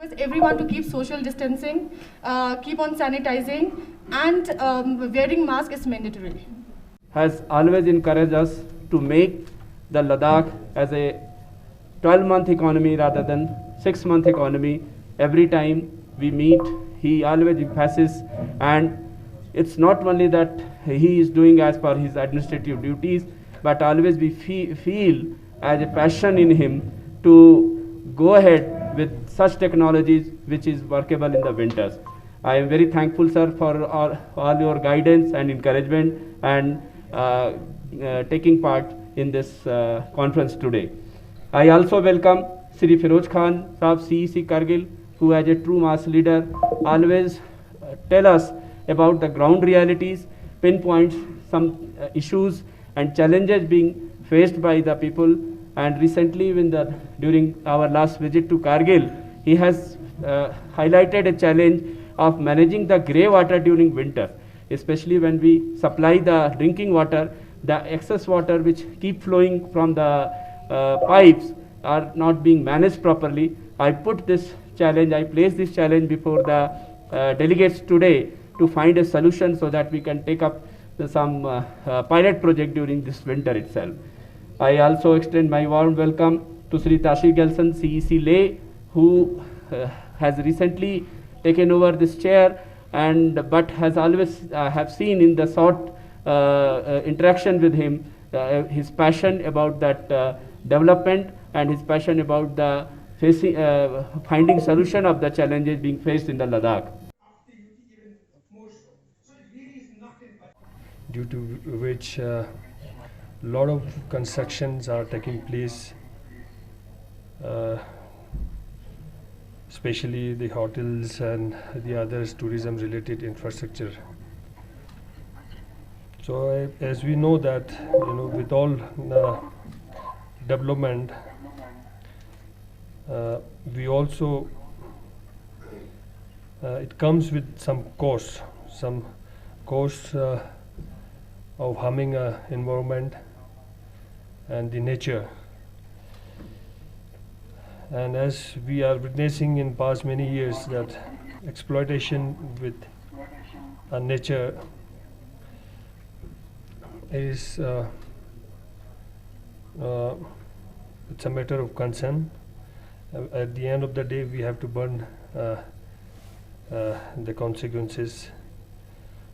Request everyone to keep social distancing, keep on sanitizing, and wearing mask is mandatory. Has always encouraged us to make the Ladakh as a 12-month economy rather than 6-month economy. Every time we meet, he always emphasizes, and it's not only that he is doing as per his administrative duties, but always we feel as a passion in him to go ahead with such technologies which is workable in the winters. I am very thankful, sir, for all your guidance and encouragement and taking part in this conference today. I also welcome Sri Feroz Khan, Saab CEC Kargil, who as a true mass leader always tell us about the ground realities, pinpoints some issues and challenges being faced by the people. And recently, during our last visit to Kargil, he has highlighted a challenge of managing the grey water during winter, especially when we supply the drinking water, the excess water which keep flowing from the pipes are not being managed properly. I place this challenge before the delegates today to find a solution so that we can take up some pilot project during this winter itself. I also extend my warm welcome to Sri Tashi Gelson, CEC Lay, who has recently taken over this chair, and but has always have seen in the short interaction with him his passion about that development and his passion about the finding solution of the challenges being faced in the Ladakh. Due to which lot of constructions are taking place, uh, especially the hotels and the others tourism related infrastructure. So as we know that with all the development, we also it comes with some costs of harming environment and the nature. And as we are witnessing in past many years that exploitation with nature is it's a matter of concern. At the end of the day, we have to burn the consequences.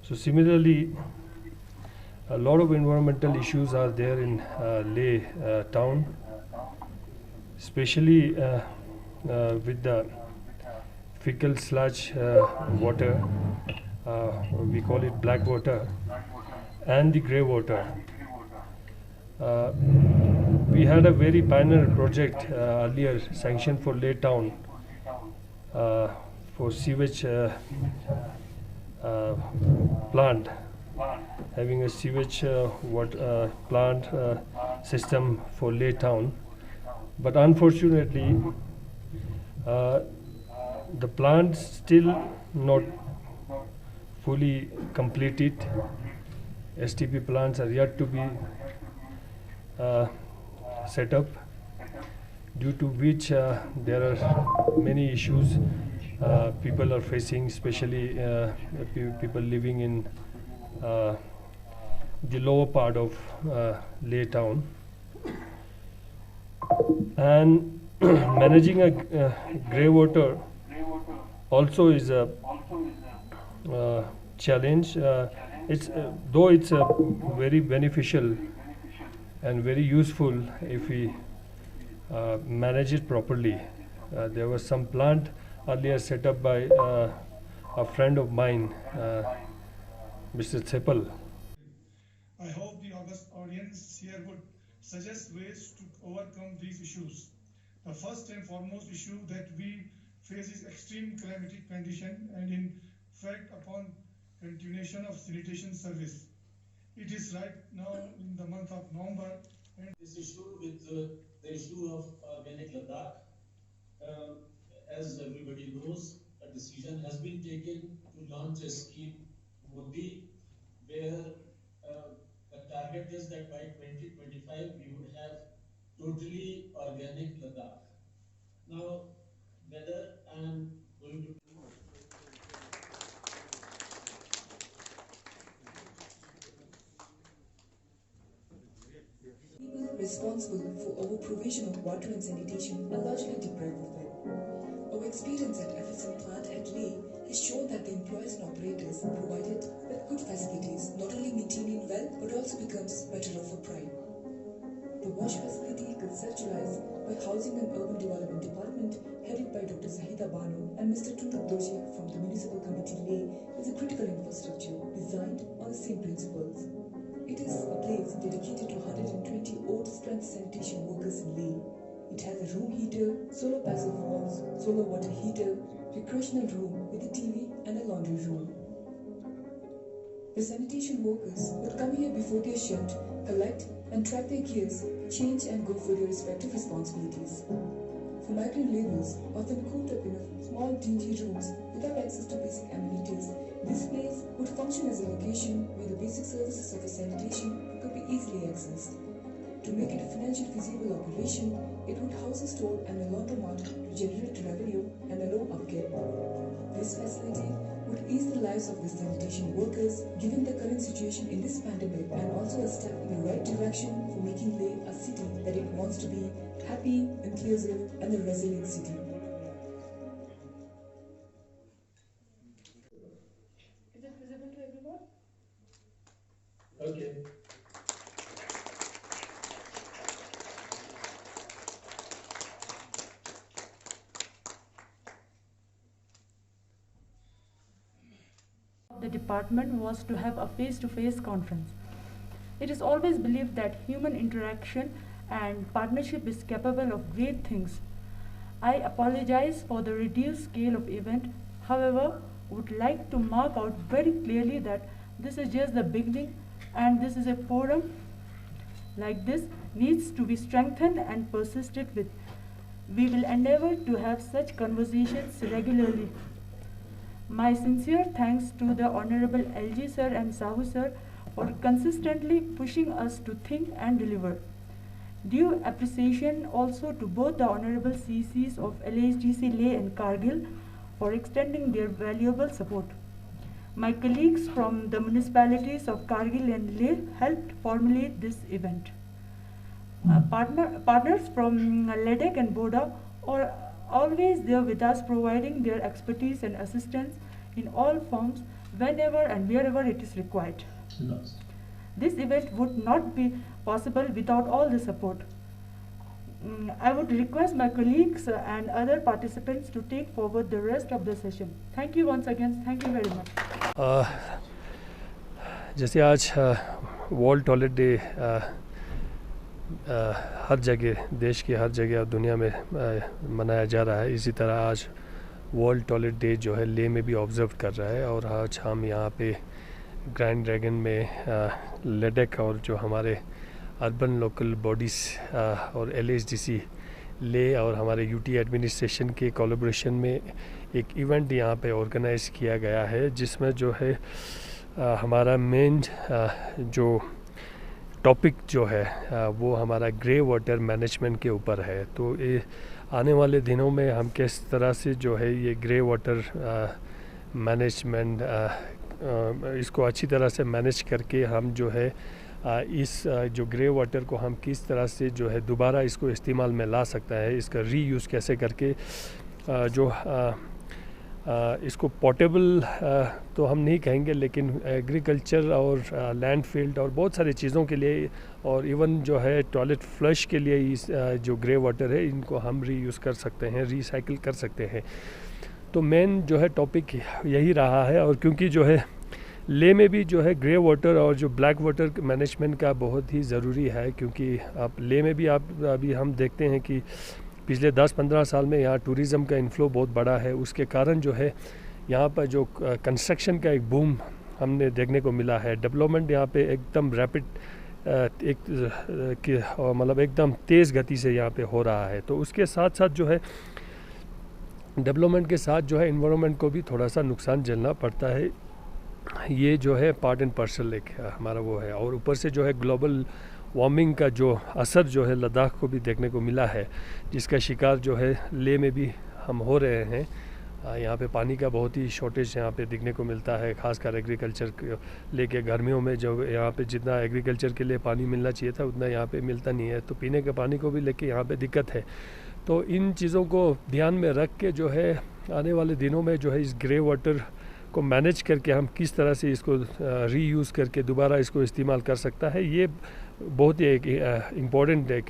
So similarly, a lot of environmental issues are there in Leh town, especially with the fecal sludge water, we call it black water, and the grey water. We had a very pioneer project earlier sanctioned for Leh town for sewage plant, having a sewage plant system for Leh town. But unfortunately, the plant still not fully completed. STP plants are yet to be set up, due to which there are many issues people are facing, especially people living in the lower part of Leh town. And managing a grey water also is a challenge. It's though it's very beneficial and very useful if we manage it properly. There was some plant earlier set up by a friend of mine, Mr. Tsepal. I hope the august audience here would suggest ways to overcome these issues. The first and foremost issue that we face is extreme climatic condition and in fact upon continuation of sanitation service. It is right now in the month of November, and this issue with the issue of organic Ladakh. As everybody knows, a decision has been taken to launch a scheme, Modi, where the target is that by 2025 we would have totally organic Ladakh. Now, whether I'm going to People responsible for our provision of water and sanitation are largely deprived of it. Our experience at FSM plant at Leh has shown that the employees and operators provided with good facilities not only maintaining well but also becomes matter of a pride. The wash facility conceptualized by Housing and Urban Development Department headed by Dr. Zahida Banu and Mr. Tunduk Doshi from the Municipal Committee Leh is a critical infrastructure designed on the same principles. It is a place dedicated to 120 old strength sanitation workers in Leh. It has a room heater, solar passive walls, solar water heater, recreational room with a TV and a laundry room. The sanitation workers would come here before their shift, collect and track their gears, change and go for their respective responsibilities. For migrant laborers, often cooped up in small dingy rooms without access to basic amenities, this place would function as a location where the basic services of sanitation could be easily accessed. To make it a financially feasible operation, it would house a store and a laundromat to generate revenue and allow upkeep. This facility would ease the lives of the sanitation workers given the current situation in this pandemic and also a step in the right direction for making Leh a city that it wants to be, happy, inclusive and a resilient city. Is it visible to everyone? okay. The department was to have a face-to-face conference. It is always believed that human interaction and partnership is capable of great things. I apologize for the reduced scale of event, however, would like to mark out very clearly that this is just the beginning and this is a forum like this needs to be strengthened and persisted with. We will endeavor to have such conversations regularly. My sincere thanks to the Honorable LG Sir and Sahu Sir for consistently pushing us to think and deliver. Due appreciation also to both the Honorable CCs of LHDC Leh and Kargil for extending their valuable support. My colleagues from the municipalities of Kargil and Leh helped formulate this event. Partners from Ladakh and Boda are always there with us, providing their expertise and assistance in all forms whenever and wherever it is required. This event would not be possible without all the support. I would request my colleagues and other participants to take forward the rest of the session. Thank you once again. Thank you very much. जैसे आज world toilet day हर जगह, देश की हर जगह और दुनिया में मनाया जा रहा है, इसी तरह आज वर्ल्ड टॉयलेट डे जो है लेह में भी ऑब्ज़र्व कर रहा है। और आज हम यहाँ पे ग्रैंड ड्रैगन में लद्दाख और जो हमारे अर्बन लोकल बॉडीज़ और LHDC लेह और हमारे UT एडमिनिस्ट्रेशन के कोलैबोरेशन में एक इवेंट यहाँ पे ऑर्गेनाइज़ किया गया है, जिसमें जो है हमारा मेन जो टॉपिक जो है वो हमारा ग्रे वाटर मैनेजमेंट के ऊपर है। तो ये आने वाले दिनों में हम किस तरह से जो है ये ग्रे वाटर मैनेजमेंट इसको अच्छी तरह से मैनेज करके हम जो है इस जो ग्रे वाटर को हम किस तरह से जो है दोबारा इसको इस्तेमाल में ला सकता है, इसका रीयूज़ कैसे करके जो इसको पोर्टेबल तो हम नहीं कहेंगे, लेकिन एग्रीकल्चर और लैंडफील्ड और बहुत सारी चीज़ों के लिए और इवन जो है टॉयलेट फ्लश के लिए इस जो ग्रे वाटर है इनको हम रीयूज़ कर सकते हैं, रिसाइकिल कर सकते हैं। तो मेन जो है टॉपिक यही रहा है। और क्योंकि जो है लेह में भी जो है ग्रे वाटर और जो ब्लैक वाटर मैनेजमेंट का बहुत ही ज़रूरी है, क्योंकि आप लेह में भी आप अभी हम देखते हैं कि पिछले 10-15 साल में यहाँ टूरिज़म का इन्फ्लो बहुत बड़ा है। उसके कारण जो है यहाँ पर जो कंस्ट्रक्शन का एक बूम हमने देखने को मिला है। डेवलपमेंट यहाँ पे एकदम रैपिड मतलब एकदम तेज़ गति से यहाँ पे हो रहा है। तो उसके साथ साथ जो है डेवलपमेंट के साथ जो है एनवायरनमेंट को भी थोड़ा सा नुकसान झेलना पड़ता है। ये जो है पार्ट एंड पार्सल एक हमारा वो है। और ऊपर से जो है ग्लोबल वार्मिंग का जो असर जो है लद्दाख को भी देखने को मिला है, जिसका शिकार जो है लेह में भी हम हो रहे हैं। यहाँ पे पानी का बहुत ही शॉर्टेज यहाँ पे दिखने को मिलता है, ख़ासकर एग्रीकल्चर लेके गर्मियों में जो यहाँ पे जितना एग्रीकल्चर के लिए पानी मिलना चाहिए था उतना यहाँ पे मिलता नहीं है, तो पीने के पानी को भी लेके यहाँ पे दिक्कत है। तो इन चीज़ों को ध्यान में रख के जो है आने वाले दिनों में जो है इस ग्रे वाटर को मैनेज करके हम किस तरह से इसको रीयूज़ करके दोबारा इसको इस्तेमाल कर सकता है, ये बहुत ही एक इम्पॉर्टेंट एक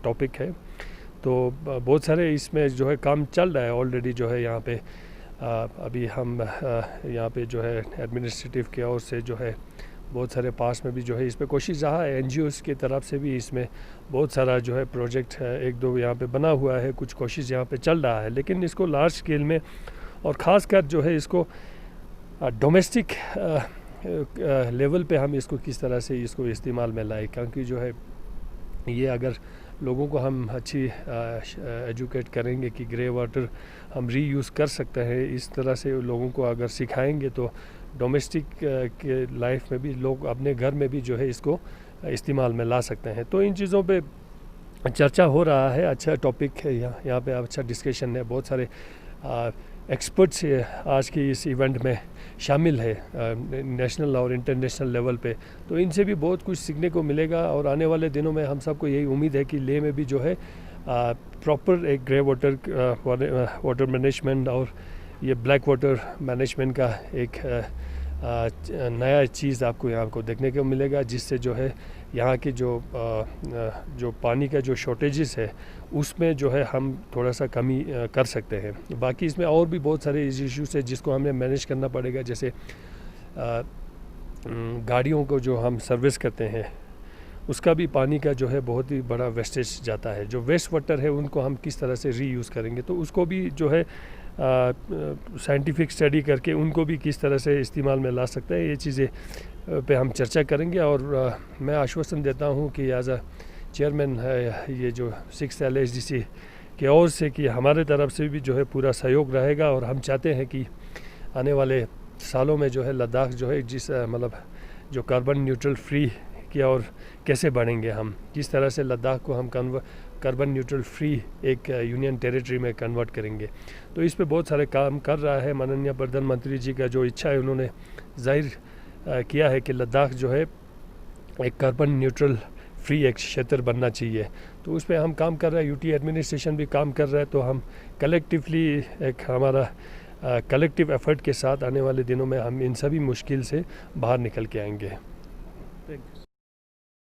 टॉपिक है। तो बहुत सारे इसमें जो है काम चल रहा है ऑलरेडी जो है यहाँ पे। अभी हम यहाँ पे जो है एडमिनिस्ट्रेटिव के ओर से जो है बहुत सारे पास में भी जो है इस पर कोशिश रहा है, NGOs की तरफ से भी इसमें बहुत सारा जो है प्रोजेक्ट एक दो यहाँ पे बना हुआ है, कुछ कोशिश यहाँ पे चल रहा है। लेकिन इसको लार्ज स्केल में और ख़ासकर जो है इसको डोमेस्टिक लेवल पे हम इसको किस तरह से इसको इस्तेमाल में लाए, क्योंकि जो है ये अगर लोगों को हम अच्छी एजुकेट करेंगे कि ग्रे वाटर हम रीयूज़ कर सकते हैं, इस तरह से लोगों को अगर सिखाएंगे तो डोमेस्टिक के लाइफ में भी लोग अपने घर में भी जो है इसको इस्तेमाल में ला सकते हैं। तो इन चीज़ों पे चर्चा हो रहा है, अच्छा टॉपिक है, यहाँ पे अच्छा डिस्कशन है, बहुत सारे एक्सपर्ट्स आज के इस इवेंट में शामिल है नेशनल और इंटरनेशनल लेवल पे, तो इनसे भी बहुत कुछ सीखने को मिलेगा। और आने वाले दिनों में हम सबको यही उम्मीद है कि लेह में भी जो है प्रॉपर एक ग्रे वाटर मैनेजमेंट और ये ब्लैक वाटर मैनेजमेंट का एक नया चीज़ आपको यहाँ को देखने को मिलेगा, जिससे जो है यहाँ की जो पानी का जो शॉर्टेजेस है उसमें जो है हम थोड़ा सा कमी कर सकते हैं। बाकी इसमें और भी बहुत सारे इश्यूज है जिसको हमें मैनेज करना पड़ेगा, जैसे गाड़ियों को जो हम सर्विस करते हैं उसका भी पानी का जो है बहुत ही बड़ा वेस्टेज जाता है। जो वेस्ट वाटर है उनको हम किस तरह से रीयूज़ करेंगे, तो उसको भी जो है साइंटिफिक स्टडी करके उनको भी किस तरह से इस्तेमाल में ला सकते हैं, ये चीज़ें पे हम चर्चा करेंगे। और मैं आश्वासन देता हूँ कि एज अ चेयरमैन है ये जो 6th LHDC के ओर से कि हमारे तरफ से भी जो है पूरा सहयोग रहेगा। और हम चाहते हैं कि आने वाले सालों में जो है लद्दाख जो है मतलब जो कार्बन न्यूट्रल फ्री की और कैसे बढ़ेंगे, हम किस तरह से लद्दाख को हम कार्बन न्यूट्रल फ्री एक यूनियन टेरिटरी में कन्वर्ट करेंगे। तो इस पे बहुत सारे काम कर रहा है माननीय प्रधानमंत्री जी का जो इच्छा है, उन्होंने जाहिर किया है कि लद्दाख जो है एक कार्बन न्यूट्रल फ्री एक क्षेत्र बनना चाहिए। तो उस पर हम काम कर रहे हैं, UT एडमिनिस्ट्रेशन भी काम कर रहा है। तो हम कलेक्टिवली एक हमारा कलेक्टिव एफर्ट के साथ आने वाले दिनों में हम इन सभी मुश्किल से बाहर निकल के आएंगे। Thank you.